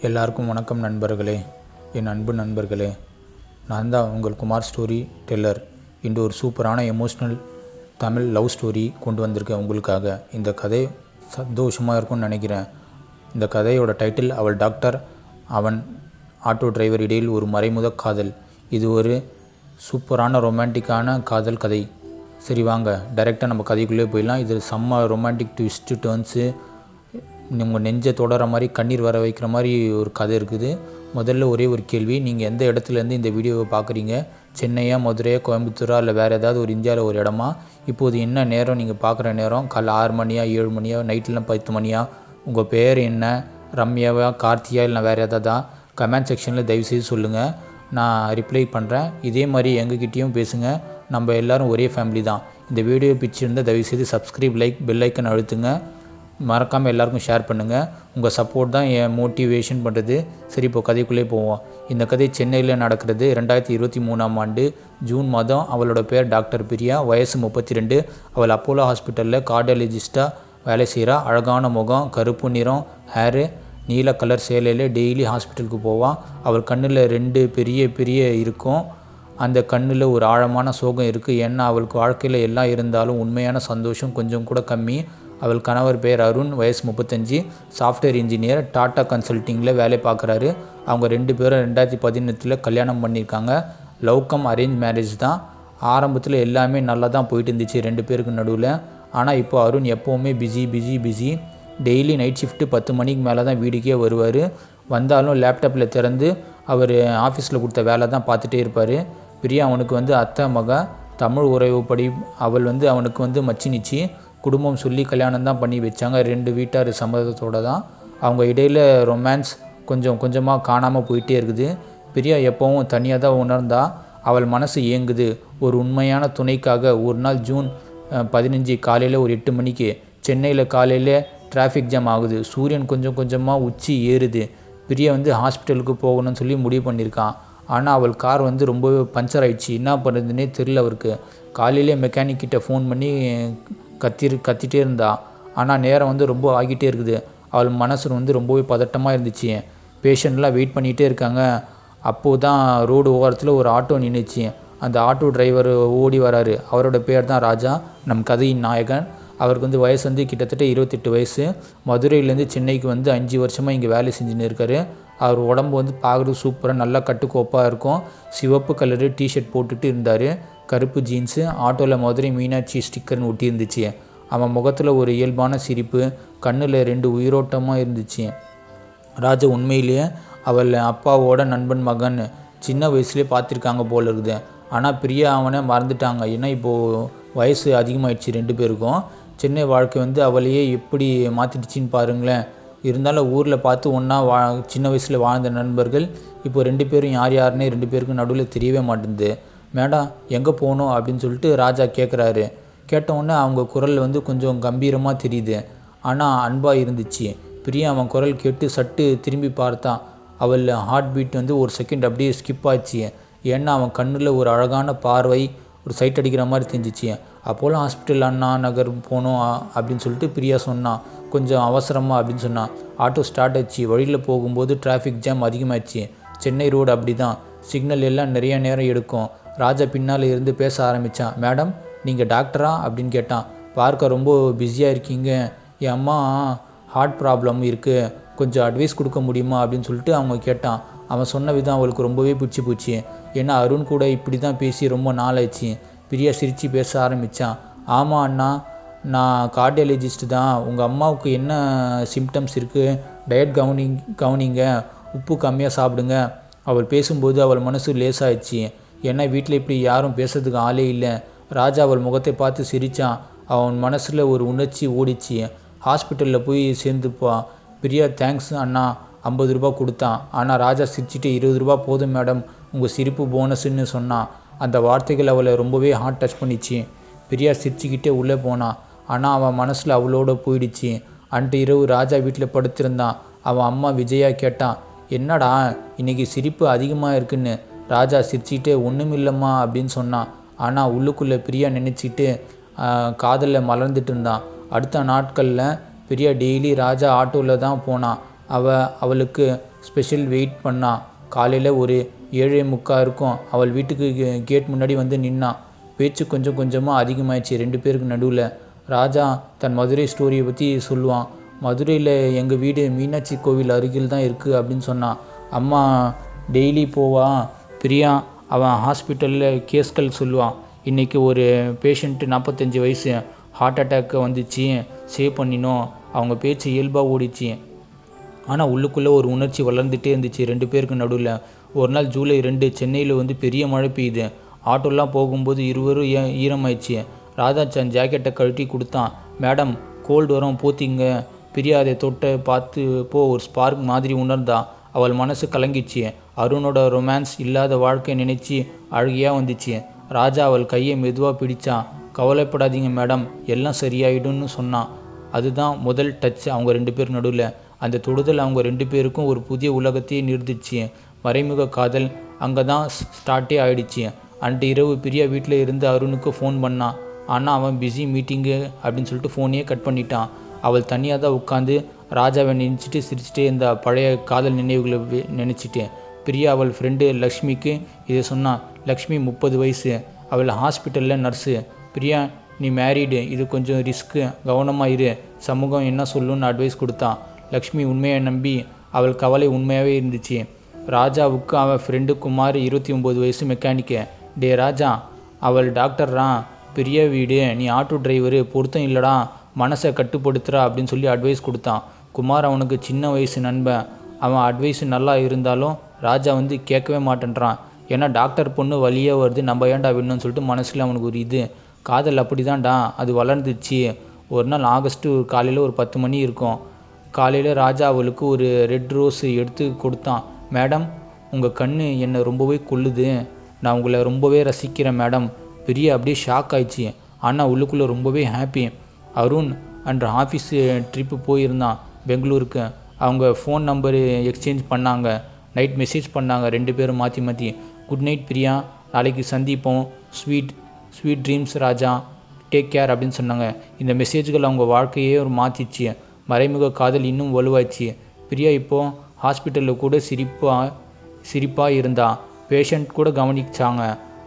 எல்லாருக்கும் வணக்கம் நண்பர்களே, என் அன்பு நண்பர்களே. நான் தான் உங்கள் குமார் ஸ்டோரி டெல்லர். இன்று ஒரு சூப்பரான எமோஷ்னல் தமிழ் லவ் ஸ்டோரி கொண்டு வந்திருக்கேன் உங்களுக்காக. இந்த கதை சந்தோஷமாக இருக்கும்னு நினைக்கிறேன். இந்த கதையோட டைட்டில் அவள் டாக்டர், அவன் ஆட்டோ டிரைவர், இடையில் ஒரு மறைமுக காதல். இது ஒரு சூப்பரான ரொமான்டிக்கான காதல் கதை. சரி வாங்க டைரெக்டாக நம்ம கதைக்குள்ளே போயிடலாம். இது செம்ம ரொமான்டிக் ட்விஸ்ட்டு டர்ன்ஸு, உங்கள் நெஞ்சை தொடர மாதிரி கண்ணீர் வர வைக்கிற மாதிரி ஒரு கதை இருக்குது. முதல்ல ஒரே ஒரு கேள்வி, நீங்கள் எந்த இடத்துலேருந்து இந்த வீடியோவை பார்க்குறீங்க? சென்னையா, மதுரையா, கோயம்புத்தூரா, இல்லை வேறு ஏதாவது ஒரு இந்தியாவில் ஒரு இடமா? இப்போது என்ன நேரம் நீங்கள் பார்க்குற நேரம்? காலைல 6 மணியா, 7 மணியா, நைட்லாம் 10 மணியா? உங்கள் பேர் என்ன? ரம்யாவா, கார்த்தியா, இல்லை வேறு ஏதாவதா? கமெண்ட் செக்ஷனில் தயவுசெய்து சொல்லுங்கள், நான் ரிப்ளை பண்ணுறேன். இதே மாதிரி எங்ககிட்டேயும் பேசுங்க, நம்ம எல்லோரும் ஒரே ஃபேமிலி தான். இந்த வீடியோ பிடிச்சிருந்தால் தயவுசெய்து சப்ஸ்கிரைப், லைக், பெல் ஐக்கன் அழுத்துங்க. மறக்காமல் எல்லாருக்கும் ஷேர் பண்ணுங்கள். உங்கள் சப்போர்ட் தான் என் மோட்டிவேஷன் பண்ணுறது. சரி, இப்போ கதைக்குள்ளே போவோம். இந்த கதை சென்னையில் நடக்கிறது. 2023ஆம் ஆண்டு ஜூன் மாதம். அவளோட பேர் டாக்டர் பிரியா, வயசு 32. அவள் அப்போலோ ஹாஸ்பிட்டலில் கார்டியாலஜிஸ்ட்டாக வேலை செய்கிறா. அழகான முகம், கருப்பு நிறம் ஹேரு, நீல கலர் சேலையில் டெய்லி ஹாஸ்பிட்டலுக்கு போவான். அவள் கண்ணில் 2 பெரிய இருக்கும். அந்த கண்ணில் ஒரு ஆழமான சோகம் இருக்குது. ஏன்னா அவளுக்கு வாழ்க்கையில் எல்லாம் இருந்தாலும் உண்மையான சந்தோஷம் கொஞ்சம் கூட கம்மி. அவள் கணவர் பேர் அருண், வயசு 35, சாஃப்ட்வேர் இன்ஜினியர், டாட்டா கன்சல்ட்டிங்கில் வேலை பார்க்குறாரு. அவங்க 2 பேரும் 2018 கல்யாணம் பண்ணியிருக்காங்க. லவ் கம் அரேஞ்ச் மேரேஜ் தான். ஆரம்பத்தில் எல்லாமே நல்லா தான் போயிட்டு இருந்துச்சு 2 பேருக்கு நடுவில். ஆனால் இப்போ அருண் எப்போவுமே பிஸி. டெய்லி நைட் ஷிஃப்ட்டு 10 மணிக்கு மேலே தான் வீட்டுக்கே வருவார். வந்தாலும் லேப்டாப்பில் திறந்து அவர் ஆஃபீஸில் கொடுத்த வேலை தான் பார்த்துட்டே இருப்பார். பிரியா அவனுக்கு அத்தை மக. தமிழ் உறவுப்படி அவள் அவனுக்கு மச்சினிச்சு. குடும்பம் சொல்லி கல்யாணம் தான் பண்ணி வச்சாங்க. 2 வீட்டார் சம்மதத்தோடு தான். அவங்க இடையில் ரொமான்ஸ் கொஞ்சமாக காணாமல் போயிட்டே இருக்குது. பிரியா எப்போவும் தனியாக தான் உணர்ந்தா. அவள் மனசு ஏங்குது ஒரு உண்மையான துணைக்காக. ஒரு நாள் ஜூன் 15 காலையில் ஒரு 8 மணிக்கு சென்னையில் காலையில் டிராஃபிக் ஜாம் ஆகுது. சூரியன் கொஞ்சமாக உச்சி ஏறுது. பிரியா ஹாஸ்பிட்டலுக்கு போகணும்னு சொல்லி முடிவு பண்ணியிருக்கான். ஆனால் அவள் கார் ரொம்பவே பஞ்சர் ஆகிடுச்சு. என்ன பண்ணுறதுன்னே தெரில அவருக்கு. காலையிலே மெக்கானிக் கிட்ட ஃபோன் பண்ணி கத்திட்டே இருந்தா. ஆனால் நேரம் ரொம்ப ஆகிட்டே இருக்குது. அவள் மனசு ரொம்பவே பதட்டமாக இருந்துச்சு. பேஷண்ட்லாம் வெயிட் பண்ணிகிட்டே இருக்காங்க. அப்போது தான் ரோடு ஓரத்தில் ஒரு ஆட்டோ நின்றுச்சு. அந்த ஆட்டோ டிரைவர் ஓடி வராரு. அவரோட பேர் தான் ராஜா, நம் கதையின் நாயகன். அவருக்கு வயசு கிட்டத்தட்ட 28 வயசு. மதுரையிலேருந்து சென்னைக்கு 5 வருஷமாக இங்கே வேலை செஞ்சுன்னு இருக்காரு. அவர் உடம்பு பார்க்குறது சூப்பராக நல்லா கட்டுக்கோப்பாக இருக்கும். சிவப்பு கலரு டிஷர்ட் போட்டுட்டு இருந்தார், கருப்பு ஜீன்ஸு. ஆட்டோவில் மதுரை மீனாட்சி ஸ்டிக்கர்னு ஒட்டி இருந்துச்சு. அவன் முகத்தில் ஒரு இயல்பான சிரிப்பு, கண்ணில் 2 உயிரோட்டமாக இருந்துச்சு. ராஜா உண்மையிலேயே அவள் அப்பாவோட நண்பன் மகன். சின்ன வயசுலேயே பார்த்துருக்காங்க போல் இருக்குது. ஆனால் பிரியா அவனை மறந்துட்டாங்க. ஏன்னா இப்போது வயசு அதிகமாகிடுச்சு 2 பேருக்கும். சென்னை வாழ்க்கை அவளையே எப்படி மாற்றிடுச்சின்னு பாருங்களேன். இருந்தாலும் ஊரில் பார்த்து ஒன்றா சின்ன வயசில் வாழ்ந்த நண்பர்கள் இப்போ 2 பேரும் யாருன்னே 2 பேருக்கும் நடுவில் தெரியவே மாட்டேங்குது. மேடம் எங்கே போகணும் அப்படின்னு சொல்லிட்டு ராஜா கேட்குறாரு. கேட்டவுடனே அவங்க குரல் கொஞ்சம் கம்பீரமாக தெரியுது, ஆனால் அன்பாக இருந்துச்சு. பிரியா அவன் குரல் கேட்டு சட்டு திரும்பி பார்த்தான். அவள் ஹார்ட் பீட் ஒரு செகண்ட் அப்படியே ஸ்கிப் ஆச்சு. ஏன்னா அவன் கண்ணில் ஒரு அழகான பார்வை, ஒரு சைட் அடிக்கிற மாதிரி தெரிஞ்சிச்சு. அப்போலோ ஹாஸ்பிட்டல் அண்ணா நகர் போகணும் அப்படின்னு சொல்லிட்டு பிரியா சொன்னான். கொஞ்சம் அவசரமாக அப்படின்னு சொன்னான். ஆட்டோ ஸ்டார்ட் ஆச்சு. வழியில் போகும்போது டிராஃபிக் ஜாம் அதிகமாகிடுச்சு. சென்னை ரோடு அப்படி தான், சிக்னல் எல்லாம் நிறைய நேரம் எடுக்கும். ராஜா பின்னால் இருந்து பேச ஆரம்பித்தான். மேடம் நீங்கள் டாக்டரா அப்படின்னு கேட்டான். பார்க்க ரொம்ப பிஸியாக இருக்கீங்க, என் அம்மா ஹார்ட் ப்ராப்ளம் இருக்குது, கொஞ்சம் அட்வைஸ் கொடுக்க முடியுமா அப்படின்னு சொல்லிட்டு அவங்க கேட்டான். அவன் சொன்ன விதம் அவளுக்கு ரொம்பவே பிடிச்சி போச்சு. ஏன்னா அருண் கூட இப்படி தான் பேசி ரொம்ப நாள் ஆயிடுச்சு. பிரியா சிரித்து பேச ஆரம்பித்தான். ஆமாம் அண்ணா, நான் கார்டியாலஜிஸ்ட் தான். உங்கள் அம்மாவுக்கு என்ன சிம்டம்ஸ் இருக்குது? டயட் கவனிங்க, உப்பு கம்மியாக சாப்பிடுங்க. அவள் பேசும்போது அவள் மனசு லேசாகிடுச்சு. ஏன்னா வீட்டில் இப்படி யாரும் பேசுறதுக்கு ஆளே இல்லை. ராஜா அவள் முகத்தை பார்த்து சிரித்தான். அவன் மனசில் ஒரு உணர்ச்சி ஓடிச்சு. ஹாஸ்பிட்டலில் போய் சேர்ந்துப்பா. பிரியா தேங்க்ஸ் அண்ணா 50 ரூபா கொடுத்தான். ஆனால் ராஜா சிரிச்சுட்டு 20 ரூபா போதும் மேடம், உங்கள் சிரிப்பு போனஸ்ன்னு சொன்னான். அந்த வார்த்தைகள் அவளை ரொம்பவே ஹார்ட் டச் பண்ணிச்சு. பிரியா சிரிச்சுக்கிட்டே உள்ளே போனான். ஆனால் அவன் மனசில் அவளோட போயிடுச்சு. அன்று இரவு ராஜா வீட்டில் படுத்திருந்தான். அவன் அம்மா விஜயா கேட்டான், என்னடா இன்றைக்கி சிரிப்பு அதிகமாக இருக்குன்னு. ராஜா சிரிச்சுக்கிட்டே ஒன்றுமில்லம்மா அப்படின்னு சொன்னான். ஆனால் உள்ளுக்குள்ளே பிரியா நினச்சிக்கிட்டு காதலில் மலர்ந்துட்டு இருந்தான். அடுத்த நாட்களில் பிரியா டெய்லி ராஜா ஆட்டோவில் தான் போனான். அவளுக்கு ஸ்பெஷல் வெயிட் பண்ணா. காலையில் ஒரு 7:45 இருக்கும். அவள் வீட்டுக்கு கேட் முன்னாடி வந்து நின்னான். பேச்சு கொஞ்சம் கொஞ்சமாக அதிகமாகிடுச்சு 2 பேருக்கு நடுவில். ராஜா தன் மதுரை ஸ்டோரியை பற்றி சொல்லுவான். மதுரையில் எங்கள் வீடு மீனாட்சி கோவில் அருகில் தான் இருக்குது அப்படின்னு சொன்னான். அம்மா டெய்லி போவா. பிரியா அவன் ஹாஸ்பிட்டலில் கேஸ்கள் சொல்லுவான். இன்றைக்கி ஒரு பேஷண்ட்டு 45 வயசு ஹார்ட் அட்டாக்கு வந்துச்சு, சேவ் பண்ணினோம். அவங்க பேச்சு இயல்பாக ஓடிச்சு. ஆனால் உள்ளுக்குள்ளே ஒரு உணர்ச்சி வளர்ந்துட்டே இருந்துச்சு 2 பேருக்கு நடுவில். ஒரு நாள் ஜூலை 2 சென்னையில் வந்து பெரிய மழை பெய்யுது. ஆட்டோலாம் போகும்போது இருவரும் ஈரமாயிடுச்சு. ராஜா தன் ஜாக்கெட்டை கழட்டி கொடுத்தான். மேடம் கோல்டு வரும் போத்திங்க. பிரியா அதை தொட்ட பார்த்துப்போ ஒரு ஸ்பார்க் மாதிரி உணர்ந்தா. அவள் மனசு கலங்கிச்சு. அருணோட ரொமான்ஸ் இல்லாத வாழ்க்கை நினச்சி அழுகையாக வந்துச்சு. ராஜா அவள் கையை மெதுவாக பிடிச்சான். கவலைப்படாதீங்க மேடம், எல்லாம் சரியாயிடும்னு சொன்னான். அதுதான் முதல் டச் அவங்க 2 பேர் நடுவில். அந்த தொடுதல் அவங்க 2 பேருக்கும் ஒரு புதிய உலகத்தையே நிறுத்திச்சு. மறைமுக காதல் அங்கே தான் ஸ்டார்ட்டே ஆகிடுச்சு. அன்று இரவு பிரியா வீட்டில் இருந்து அருணுக்கு ஃபோன் பண்ணான். ஆனால் அவன் பிஸி மீட்டிங்கு அப்படின்னு சொல்லிட்டு ஃபோனையே கட் பண்ணிட்டான். அவள் தனியாக தான் உட்காந்து ராஜாவை நினச்சிட்டு சிரிச்சிட்டே இருந்தா. பழைய காதல் நினைவுகளை நினச்சிட்டு. பிரியா அவள் ஃப்ரெண்டு லக்ஷ்மிக்கு இதை சொன்னான். லக்ஷ்மி 30 வயசு, அவள் ஹாஸ்பிட்டலில் நர்ஸு. பிரியா நீ மேரீடு, இது கொஞ்சம் ரிஸ்க்கு, கவனமாக இரு, சமூகம் என்ன சொல்லுன்னு அட்வைஸ் கொடுத்தான். லக்ஷ்மி உண்மையை நம்பி அவள் கவலை உண்மையாகவே இருந்துச்சு. ராஜாவுக்கு அவன் ஃப்ரெண்டு குமார் 29 வயசு மெக்கானிக்கு. டே ராஜா, அவள் டாக்டர்ரா. பெரிய வீடு, நீ ஆட்டோ டிரைவரு, பொருத்தம் இல்லைடா, மனசை கட்டுப்படுத்துகிறா அப்படின்னு சொல்லி அட்வைஸ் கொடுத்தான். குமார் அவனுக்கு சின்ன வயசு நண்பன். அவன் அட்வைஸ் நல்லா இருந்தாலும் ராஜா வந்து கேட்கவே மாட்டேன்றான். ஏன்னா டாக்டர் பொண்ணு வழியாக வருது, நம்ம ஏன்டா விடணும்னு சொல்லிட்டு மனசில் அவனுக்கு ஒரு இது. காதல் அப்படி தான்டா, அது வளர்ந்துச்சு. ஒரு நாள் ஆகஸ்ட்டு காலையில் ஒரு 10 மணி இருக்கும். காலையில் ராஜா அவளுக்கு ஒரு ரெட் ரோஸ் எடுத்து கொடுத்தான். மேடம் உங்கள் கண் என்னை ரொம்பவே கொல்லுது, நான் உங்களை ரொம்பவே ரசிக்கிறேன் மேடம். பெரிய அப்படியே ஷாக் ஆயிடுச்சு. ஆனால் உள்ளுக்குள்ளே ரொம்பவே ஹாப்பி. அருண் அன்று ஆஃபீஸ் ட்ரிப்பு போயிருந்தான் பெங்களூருக்கு. அவங்க ஃபோன் நம்பரு எக்ஸ்சேஞ்ச் பண்ணாங்க. நைட் மெசேஜ் பண்ணாங்க 2 பேரும் மாற்றி மாற்றி. குட் நைட் பிரியா, நாளைக்கு சந்திப்போம், ஸ்வீட் ட்ரீம்ஸ் ராஜா, டேக் கேர் அப்படின்னு சொன்னாங்க. இந்த மெசேஜ்கள் அவங்க வாழ்க்கையே ஒரு மாற்றிச்சு. மறைமுக காதல் இன்னும் வலுவாச்சு. பிரியா இப்போது ஹாஸ்பிட்டலில் கூட சிரிப்பாக இருந்தா. பேஷண்ட் கூட கவனிச்சாங்க.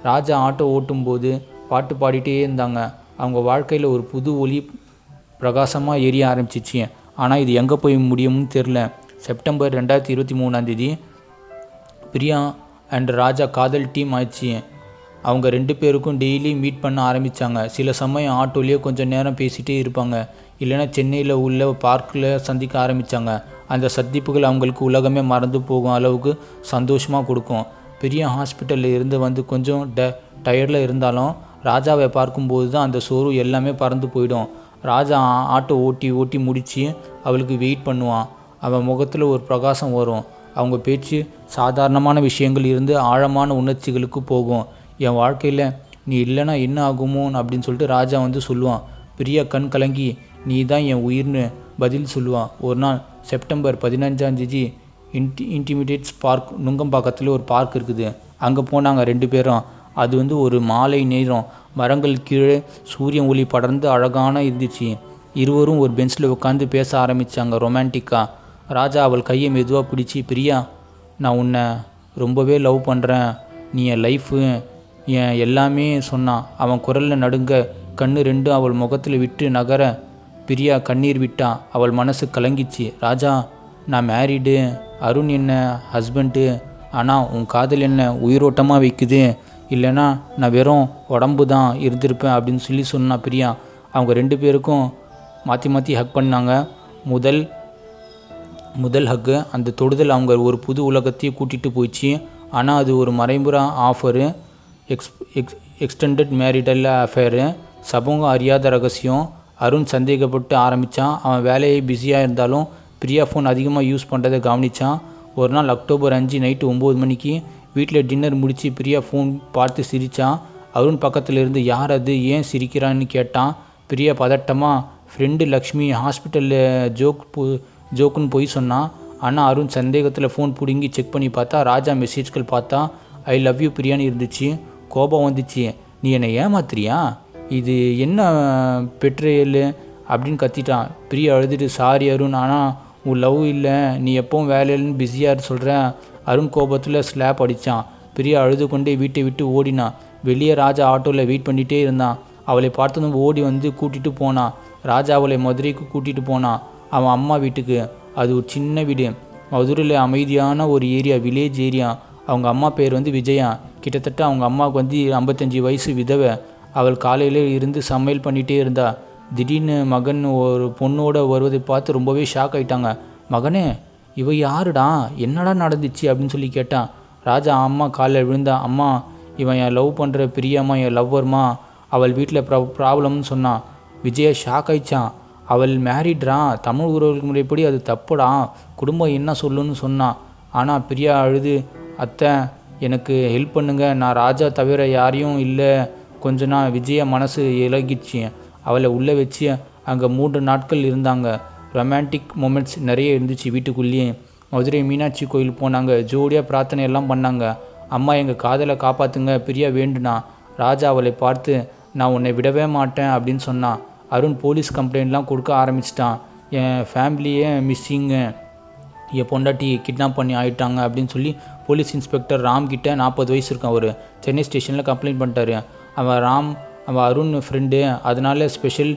ராஜா ஆட்டோ ஓட்டும்போது பாட்டு பாடிட்டே இருந்தாங்க. அவங்க வாழ்க்கையில் ஒரு புது ஒளி பிரகாசமாக எரிய ஆரம்பிச்சிச்சு. ஆனால் இது எங்கே போய் முடியும்னு தெரில. செப்டம்பர் 2023 பிரியா அண்ட் ராஜா காதல் டீம் ஆயிடுச்சு. அவங்க 2 பேருக்கும் டெய்லி மீட் பண்ண ஆரம்பித்தாங்க. சில சமயம் ஆட்டோலேயே கொஞ்சம் நேரம் பேசிகிட்டே இருப்பாங்க. இல்லைன்னா சென்னையில் உள்ள பார்க்கில் சந்திக்க ஆரம்பித்தாங்க. அந்த சந்திப்புகள் அவங்களுக்கு உலகமே மறந்து போகும் அளவுக்கு சந்தோஷமாக கொடுக்கும். பெரிய ஹாஸ்பிட்டலில் இருந்து வந்து கொஞ்சம் டயர்டில் இருந்தாலும் ராஜாவை பார்க்கும்போது தான் அந்த சோறு எல்லாமே பறந்து போயிடும். ராஜா ஆட்டோ ஓட்டி முடித்து அவளுக்கு வெயிட் பண்ணுவான். அவன் முகத்தில் ஒரு பிரகாசம் வரும். அவங்க பேச்சு சாதாரணமான விஷயங்கள் இருந்து ஆழமான உணர்ச்சிகளுக்கு போகும். என் வாழ்க்கையில் நீ இல்லைன்னா என்ன ஆகுமோ அப்படின்னு சொல்லிட்டு ராஜா வந்து சொல்லுவான். பிரியா கண் கலங்கி நீ தான் என் உயிர்னு பதில் சொல்லுவான். ஒரு நாள் செப்டம்பர் 15 இன்டிமிடேட்ஸ் பார்க், நுங்கம்பாக்கத்தில் ஒரு பார்க் இருக்குது. அங்கே போனாங்க 2 பேரும். அது வந்து ஒரு மாலை நேரம். மரங்கள் கீழே சூரியன் ஒளி படர்ந்து அழகான இருந்துச்சு. இருவரும் ஒரு பெஞ்சில் உட்காந்து பேச ஆரம்பித்தாங்க ரொமான்டிக்காக. ராஜா அவள் கையை மெதுவாக பிடிச்சி, பிரியா நான் உன்னை ரொம்பவே லவ் பண்ணுறேன், நீ என் லைஃபு, என் எல்லாமே சொன்னான். அவன் குரலில் நடுங்க. கண்ணு 2 அவள் முகத்தில் விட்டு நகர பிரியா கண்ணீர் விட்டா. அவள் மனசு கலங்கிச்சு. ராஜா நான் மேரீடு, அருண் என்ன ஹஸ்பண்டு, ஆனால் உன் காதல் என்ன உயிரோட்டமாக வைக்குது, இல்லைன்னா நான் வெறும் உடம்பு தான் இருந்திருப்பேன் அப்படின்னு சொல்லி சொன்னா பிரியா. அவங்க 2 பேருக்கும் மாற்றி ஹக் பண்ணாங்க. முதல் ஹக்கு, அந்த தொடுதல் அவங்க ஒரு புது உலகத்தையே கூட்டிகிட்டு போயிடுச்சு. ஆனால் அது ஒரு மறைமுக ஆஃபரு, எக்ஸ்டெண்டட் மேரிட்டல் அஃபேரு, சமூகம் அறியாத ரகசியம். அருண் சந்தேகப்பட்டு ஆரம்பித்தான். அவன் வேலையை பிஸியாக இருந்தாலும் பிரியா ஃபோன் அதிகமாக யூஸ் பண்ணுறதை கவனித்தான். ஒரு நாள் அக்டோபர் 5 நைட்டு 9 மணிக்கு வீட்டில் டின்னர் முடித்து பிரியா ஃபோன் பார்த்து சிரித்தான். அருண் பக்கத்தில் இருந்து யார் அது, ஏன் சிரிக்கிறான்னு கேட்டான். பிரியா பதட்டமாக ஃப்ரெண்டு லக்ஷ்மி ஹாஸ்பிட்டலில் ஜோக்குன்னு போய் சொன்னான். ஆனால் அருண் சந்தேகத்தில் ஃபோன் பிடுங்கி செக் பண்ணி பார்த்தா ராஜா மெசேஜ்கள் பார்த்தா. ஐ லவ் யூ பிரியான்னு இருந்துச்சு. கோபம் வந்துச்சு. நீ என்னை ஏமாத்துறியா, இது என்ன பெட்ரியல் அப்படின்னு கத்திட்டான். பிரியா அழுதுட்டு சாரி அருண், ஆனால் உன் லவ் இல்லை, நீ எப்பவும் வேலையிலன்னு பிஸியாக சொல்கிற. அருண் கோபத்தில் ஸ்லாப் அடித்தான். பிரியா அழுது கொண்டே வீட்டை விட்டு ஓடினான். வெளியே ராஜா ஆட்டோவில் வெயிட் பண்ணிகிட்டே இருந்தான். அவளை பார்த்ததும் ஓடி வந்து கூட்டிகிட்டு போனான். ராஜா அவளை மதுரைக்கு கூட்டிகிட்டு போனான், அவன் அம்மா வீட்டுக்கு. அது ஒரு சின்ன வீடு, மதுரையில் அமைதியான ஒரு ஏரியா, வில்லேஜ் ஏரியா. அவங்க அம்மா பேர் வந்து விஜயா. கிட்டத்தட்ட அவங்க அம்மாவுக்கு வந்து 55 வயசு, விதவை. அவள் காலையில் இருந்து சமையல் பண்ணிகிட்டே இருந்தா. திடீர்னு மகன் ஒரு பொண்ணோட வருவதை பார்த்து ரொம்பவே ஷாக் ஆகிட்டாங்க. மகனே, இவ யாருடா, என்னடா நடந்துச்சு அப்படின்னு சொல்லி கேட்டான். ராஜா அம்மா காலில் விழுந்தா. அம்மா, இவன் என் லவ் பண்ணுற பிரியாம்மா, என் லவ்வர்மா. அவள் வீட்டில் ப்ராப்ளம்னு சொன்னான். விஜயா ஷாக் ஆயிடுச்சான். அவள் மேரிட்ரா, தமிழ் உறவுகளுக்கு முறைப்படி அது தப்புடா, குடும்பம் என்ன சொல்லுன்னு சொன்னான். ஆனால் பிரியா அழுது, அத்தை எனக்கு ஹெல்ப் பண்ணுங்க, நான் ராஜா தவிர யாரையும் இல்லை. கொஞ்ச நாள் விஜயா மனசு இலகிச்சு. அவளை உள்ளே வச்சு அங்கே 3 நாட்கள் இருந்தாங்க. ரொமான்டிக் மூமெண்ட்ஸ் நிறைய இருந்துச்சு வீட்டுக்குள்ளேயே. மதுரை மீனாட்சி கோயில் போனாங்க. ஜோடியாக பிரார்த்தனை எல்லாம் பண்ணாங்க. அம்மா எங்கள் காதலை காப்பாற்றுங்க பிரியா வேண்டுனா. ராஜா அவளை பார்த்து, நான் உன்னை விடவே மாட்டேன் அப்படின்னு சொன்னான். அருண் போலீஸ் கம்ப்ளைண்ட்லாம் கொடுக்க ஆரம்பிச்சிட்டான். என் ஃபேமிலியே மிஸ்ஸிங்கு, என் பொண்டாட்டி கிட்னாப் பண்ணி ஆகிட்டாங்க அப்படின்னு சொல்லி போலீஸ் இன்ஸ்பெக்டர் ராம் கிட்ட 40 வயசு இருக்கும், அவர் சென்னை ஸ்டேஷனில் கம்ப்ளைண்ட் பண்ணிட்டாரு. அவன் அருண் ஃப்ரெண்டு, அதனால ஸ்பெஷல்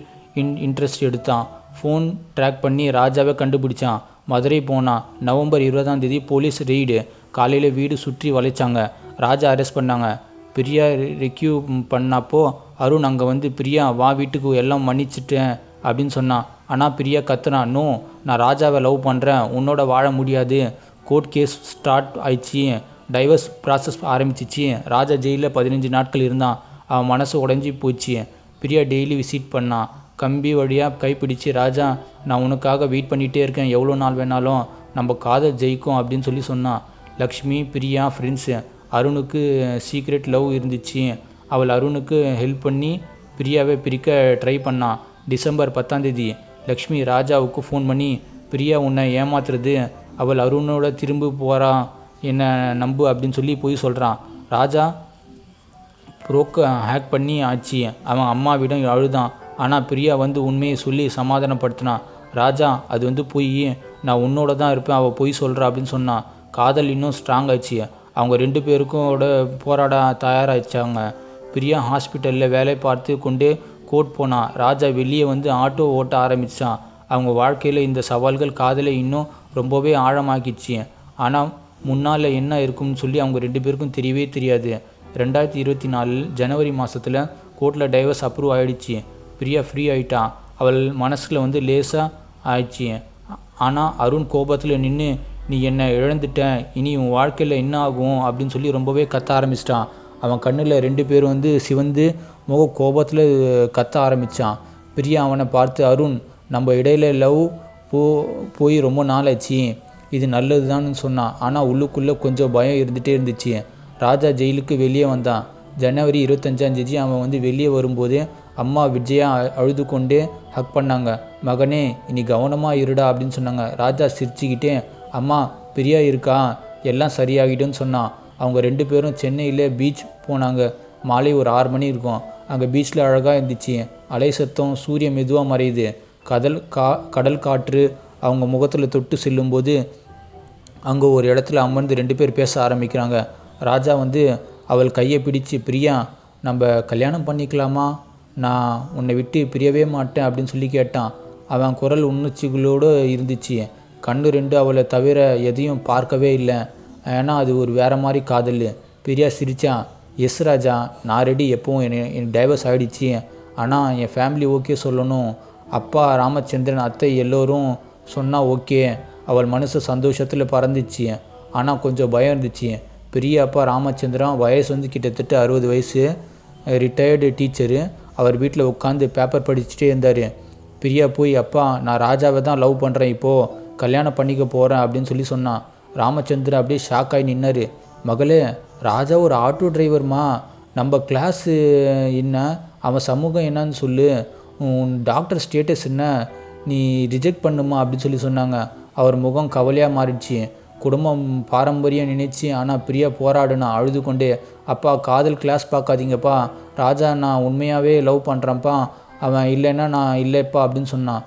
இன்ட்ரெஸ்ட் எடுத்தான். ஃபோன் ட்ராக் பண்ணி ராஜாவை கண்டுபிடிச்சான். மதுரை போனான். நவம்பர் 20ஆம் போலீஸ் ரெய்டு. காலையில் வீடு சுற்றி வளைச்சாங்க. ராஜா அரெஸ்ட் பண்ணாங்க. பிரியா ரெக்யூ பண்ணப்போ அருண் அங்கே வந்து, பிரியா வா வீட்டுக்கு, எல்லாம் மன்னிச்சிட்டேன் அப்படின்னு சொன்னான். ஆனால் பிரியா கத்துனான், நோ, நான் ராஜாவை லவ் பண்ணுறேன், உன்னோட வாழ முடியாது. கோர்ட் கேஸ் ஸ்டார்ட் ஆயிடுச்சு, டைவர்ஸ் ப்ராசஸ் ஆரம்பிச்சிச்சு. ராஜா ஜெயிலில் 15 நாட்கள் இருந்தான். அவன் மனசு உடஞ்சி போச்சு. பிரியா டெய்லி விசிட் பண்ணான். கம்பி வழியாக கைப்பிடிச்சு, ராஜா நான் உனக்காக வெயிட் பண்ணிகிட்டே இருக்கேன், எவ்வளோ நாள் வேணாலும், நம்ம காதல் ஜெயிக்கும் அப்படின்னு சொல்லி சொன்னான். லக்ஷ்மி, பிரியா ஃப்ரெண்ட்ஸு. அருணுக்கு சீக்ரெட் லவ் இருந்துச்சு. அவள் அருணுக்கு ஹெல்ப் பண்ணி பிரியாவை பிரிக்க ட்ரை பண்ணான். டிசம்பர் 10ஆம் லக்ஷ்மி ராஜாவுக்கு ஃபோன் பண்ணி, பிரியா உன்னை ஏமாத்துறது, அவள் அருணோட திரும்ப போகிறா, என்னை நம்பு அப்படின்னு சொல்லி போய் சொல்கிறான். ராஜா ப்ரோக்க ஹேக் பண்ணி ஆச்சு. அவன் அம்மாவிடம் அழுதான். ஆனால் பிரியா வந்து உண்மையை சொல்லி சமாதானப்படுத்தினான். ராஜா அது வந்து போய், நான் உன்னோட தான் இருப்பேன், அவள் பொய் சொல்கிறா அப்படின்னு சொன்னான். காதல் இன்னும் ஸ்ட்ராங் ஆயிடுச்சு. அவங்க 2 பேருக்கோட போராட தயாராகிச்சாங்க. பிரியா ஹாஸ்பிட்டலில் வேலை பார்த்து கொண்டே கோர்ட் போனான். ராஜா வெளியே வந்து ஆட்டோ ஓட்ட ஆரம்பித்தான். அவங்க வாழ்க்கையில் இந்த சவால்கள் காதலை இன்னும் ரொம்பவே ஆழமாக்கிச்சு. ஆனால் முன்னால் என்ன இருக்கும்னு சொல்லி அவங்க 2 பேருக்கும் தெரியவே தெரியாது. 2024 ஜனவரி மாதத்தில் கோர்ட்டில் டைவர்ஸ் அப்ரூவ் ஆகிடுச்சு. பிரியா ஃப்ரீ ஆகிட்டான். அவள் மனசில் வந்து லேசாக ஆயிடுச்சு. ஆனால் அருண் கோபத்தில் நின்று, நீ என்னை இழந்துட்ட, இனி உன் வாழ்க்கையில் என்ன ஆகும் அப்படின்னு சொல்லி ரொம்பவே கத்த ஆரம்பிச்சிட்டான். அவன் கண்ணில் 2 பேரும் வந்து சிவந்து முக கோபத்தில் கத்த ஆரம்பித்தான். பிரியா அவனை பார்த்து, அருண் நம்ம இடையில லவ் போய் ரொம்ப நாள் ஆச்சு, இது நல்லது தான் சொன்னான். ஆனால் உள்ளுக்குள்ளே கொஞ்சம் பயம் இருந்துகிட்டே இருந்துச்சு. ராஜா ஜெயிலுக்கு வெளியே வந்தான். ஜனவரி 25ஆம் அவன் வந்து வெளியே வரும்போது அம்மா விஜயா அழுது கொண்டே ஹக் பண்ணாங்க. மகனே, இனி கவனமாக இருடா அப்படின்னு சொன்னாங்க. ராஜா சிரிச்சுக்கிட்டே, அம்மா பிரியா இருக்கா, எல்லாம் சரியாகிட்டுன்னு சொன்னான். அவங்க 2 பேரும் சென்னையில் பீச் போனாங்க. மாலை ஒரு 6 மணி இருக்கும். அங்கே பீச்சில் அழகாக இருந்துச்சு. அலை சத்தம், சூரியன் மெதுவாக மறையுது. கடல் காற்று அவங்க முகத்தில் தொட்டு செல்லும்போது அங்கே ஒரு இடத்துல அமர்ந்து 2 பேர் பேச ஆரம்பிக்கிறாங்க. ராஜா வந்து அவள் கையை பிடிச்சு, பிரியா நம்ம கல்யாணம் பண்ணிக்கலாமா, நான் உன்னை விட்டு பிரியவே மாட்டேன் அப்படின்னு சொல்லி கேட்டான். அவன் குரல் உணர்ச்சிகளோடு இருந்துச்சு. கண்ணு 2 அவளை தவிர எதையும் பார்க்கவே இல்லை. ஏன்னா அது ஒரு வேறு மாதிரி காதல். பிரியா சிரித்தான். எஸ் ராஜா, நான் ரெடி, எப்போவும் என் டைவர்ஸ் ஆகிடுச்சு. ஆனால் என் ஃபேமிலி ஓகே சொல்லணும். அப்பா ராமச்சந்திரன், அத்தை எல்லோரும் சொன்னால் ஓகே. அவள் மனசு சந்தோஷத்தில் பறந்துச்சு. ஆனால் கொஞ்சம் பயம் இருந்துச்சு. பெரிய அப்பா ராமச்சந்திரன் வயசு வந்து கிட்டத்தட்ட 60 வயசு, ரிட்டையர்டு டீச்சரு. அவர் வீட்டில் உட்காந்து பேப்பர் படிச்சுட்டே இருந்தார். பிரியா போய், அப்பா நான் ராஜாவை தான் லவ் பண்ணுறேன், இப்போது கல்யாணம் பண்ணிக்க போகிறேன் அப்படின்னு சொல்லி சொன்னான். ராமச்சந்திரன் அப்படியே ஷாக்காகி நின்னார். மகளே, ராஜா ஒரு ஆட்டோ டிரைவர்மா, நம்ம கிளாஸு என்ன, அவன் சமூகம் என்னன்னு சொல்லு, உன் டாக்டர் ஸ்டேட்டஸ் என்ன, நீ ரிஜெக்ட் பண்ணுமா அப்படின்னு சொல்லி சொன்னாங்க. அவர் முகம் கவலையாக மாறிடுச்சு. குடும்பம் பாரம்பரியம் நினைச்சு. ஆனால் பிரியா போராடுனா அழுது கொண்டே, அப்பா காதல் கிளாஸ் பார்க்காதீங்கப்பா, ராஜா நான் உண்மையாகவே லவ் பண்ணுறேன்ப்பா, அவன் இல்லைன்னா நான் இல்லைப்பா அப்படின்னு சொன்னான்.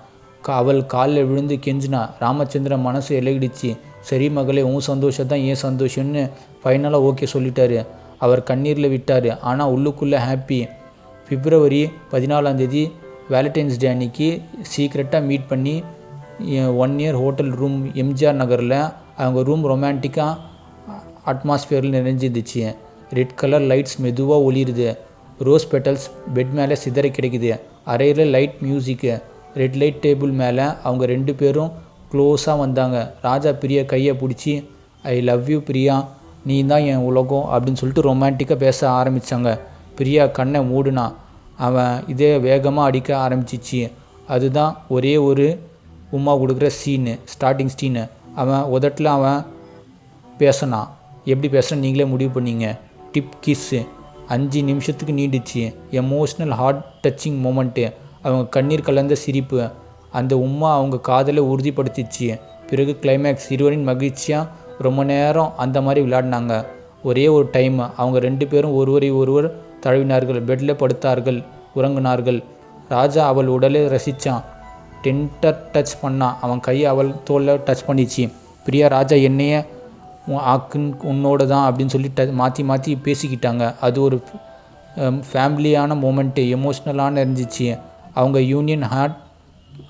அவள் காலில் விழுந்து கெஞ்சினா. ராமச்சந்திரன் மனசு இலகிடுச்சு. சரி மகளே, உன் சந்தோஷம் தான் ஏன் சந்தோஷம்னு ஃபைனலாக ஓகே சொல்லிட்டாரு. அவர் கண்ணீரில் விட்டார். ஆனால் உள்ளுக்குள்ளே ஹாப்பி. பிப்ரவரி 14 வேலண்டைன்ஸ் டே அன்னைக்கு சீக்ரெட்டாக மீட் பண்ணி 1 இயர் ஹோட்டல் ரூம் எம்ஜிஆர் நகரில். அவங்க ரூம் ரொமான்டிக்காக அட்மாஸ்பியரில் நிறைஞ்சிருந்துச்சு. ரெட் கலர் லைட்ஸ் மெதுவாக ஒளிருது. ரோஸ் பெட்டல்ஸ் பெட் மேலே சிதறி கிடைக்குது. அறையில் லைட் மியூசிக்கு. ரெட் லைட் டேபிள் மேலே அவங்க 2 பேரும் க்ளோஸாக வந்தாங்க. ராஜா பிரியா கையை பிடிச்சி ஐ லவ் யூ பிரியா, நீ தான் என் உலகம் அப்படின்னு சொல்லிட்டு ரொமான்டிக்காக பேச ஆரம்பித்தாங்க. பிரியா கண்ணை மூடுனா. அவன் இதே வேகமாக அடிக்க ஆரம்பிச்சிச்சு. அதுதான் ஒரே ஒரு உமா கொடுக்குற சீனு, ஸ்டார்டிங் சீனு. அவன் உதட்டில் அவன் பேசினான். எப்படி பேசுனா நீங்களே முடிவு பண்ணிங்க. டிப் கிஸ்ஸு 5 நிமிஷத்துக்கு நீடிச்சு. Emotional heart touching moment. அவங்க கண்ணீர் கலந்த சிரிப்பு. அந்த உமா அவங்க காதலை உறுதிப்படுத்திச்சு. பிறகு கிளைமேக்ஸ். இருவரின் மகிழ்ச்சியாக ரொம்ப நேரம் அந்த மாதிரி விளையாடினாங்க. ஒரே ஒரு டைம் அவங்க 2 பேரும் ஒருவரை ஒருவர் தழுவினார்கள். பெட்டில் படுத்தார்கள், உறங்கினார்கள். ராஜா அவள் உடலை ரசித்தான். டென்டர் டச் பண்ணான். அவன் கையை அவள் தோளில் டச் பண்ணிச்சு. பிரியா ராஜா என்னையே ஆக்குன்னு உன்னோட தான் அப்படின்னு சொல்லி மாற்றி மாற்றி பேசிக்கிட்டாங்க. அது ஒரு ஃபேமிலியான மூமெண்ட்டு, எமோஷ்னலான இருந்துச்சு. அவங்க யூனியன் ஹார்ட்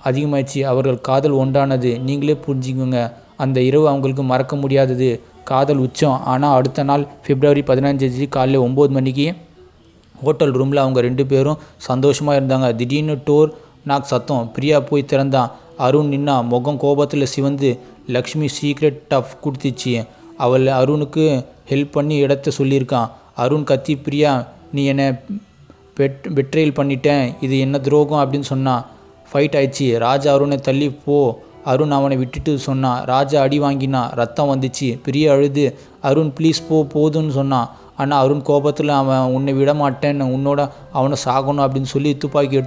அதிகமாகிடுச்சு. அவர்கள் காதல் ஒன்றானது. நீங்களே புரிஞ்சுக்கோங்க. அந்த இரவு அவங்களுக்கு மறக்க முடியாதது. காதல் உச்சம். ஆனால் அடுத்த நாள் பிப்ரவரி 15 காலையில் 9 மணிக்கு ஹோட்டல் ரூமில் அவங்க 2 பேரும் சந்தோஷமாக இருந்தாங்க. திடீர்னு டோர் நாக் சத்தம். பிரியா போய் திறந்தான். அருண் நின்னா. முகம் கோபத்தில் சிவந்து. லக்ஷ்மி சீக்ரெட் டஃப் கொடுத்துச்சு. அவள் அருணுக்கு ஹெல்ப் பண்ணி இடத்த சொல்லியிருக்கான். அருண் கத்தி, பிரியா நீ என்னை பெட்ரேல் பண்ணிட்டேன், இது என்ன துரோகம் அப்படின்னு சொன்னான். ஃபைட் ஆயிடுச்சு. ராஜா அருணை தள்ளி போ, அருண் அவனை விட்டுட்டு சொன்னான். ராஜா அடி வாங்கினான். ரத்தம் வந்துச்சு. பிரியா அழுது அருண் ப்ளீஸ் போதுன்னு சொன்னான். ஆனால் அருண் கோபத்தில் அவன் உன்னை விட மாட்டேன்னு, உன்னோட அவனை சாகணும் அப்படின்னு சொல்லி துப்பாக்கி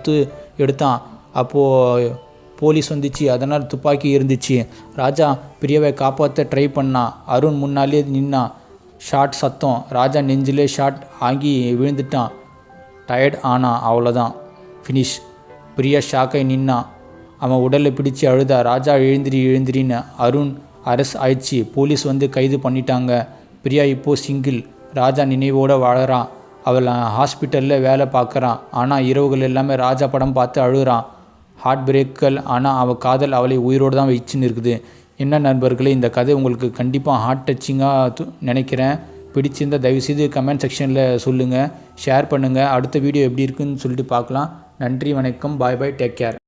எடுத்தான். அப்போது போலீஸ் வந்துச்சு. அதனால் துப்பாக்கி இருந்துச்சு. ராஜா பிரியாவை காப்பாற்ற ட்ரை பண்ணான். அருண் முன்னாலே நின்னான். ஷாட் சத்தம். ராஜா நெஞ்சிலே ஷாட் ஆகி விழுந்துட்டான். டயர்ட் ஆனான். அவ்வளோதான், ஃபினிஷ். பிரியா ஷாக்கை நின்னான். அவன் உடலை பிடிச்சி அழுதா. ராஜா எழுந்திரின்னு. அருண் அரெஸ்ட் ஆயிடுச்சு. போலீஸ் வந்து கைது பண்ணிட்டாங்க. பிரியா இப்போது சிங்கிள். ராஜா நினைவோடு வாழறான். அவள் ஹாஸ்பிட்டலில் வேலை பார்க்குறான். ஆனால் இரவுகள் எல்லாமே ராஜா படம் பார்த்து அழுகிறான். ஹார்ட் பிரேக்கல். ஆனால் அவள் காதல் அவளை உயிரோடு தான் வச்சுன்னு இருக்குது. என்ன நண்பர்களே, இந்த கதை உங்களுக்கு கண்டிப்பாக ஹார்ட் டச்சிங்காக நினைக்கிறேன். பிடிச்சிருந்தால் தயவுசெய்து கமெண்ட் செக்ஷனில் சொல்லுங்கள், ஷேர் பண்ணுங்கள். அடுத்த வீடியோ எப்படி இருக்குன்னு சொல்லிட்டு பார்க்கலாம். நன்றி, வணக்கம், பாய் பாய், டேக் கேர்.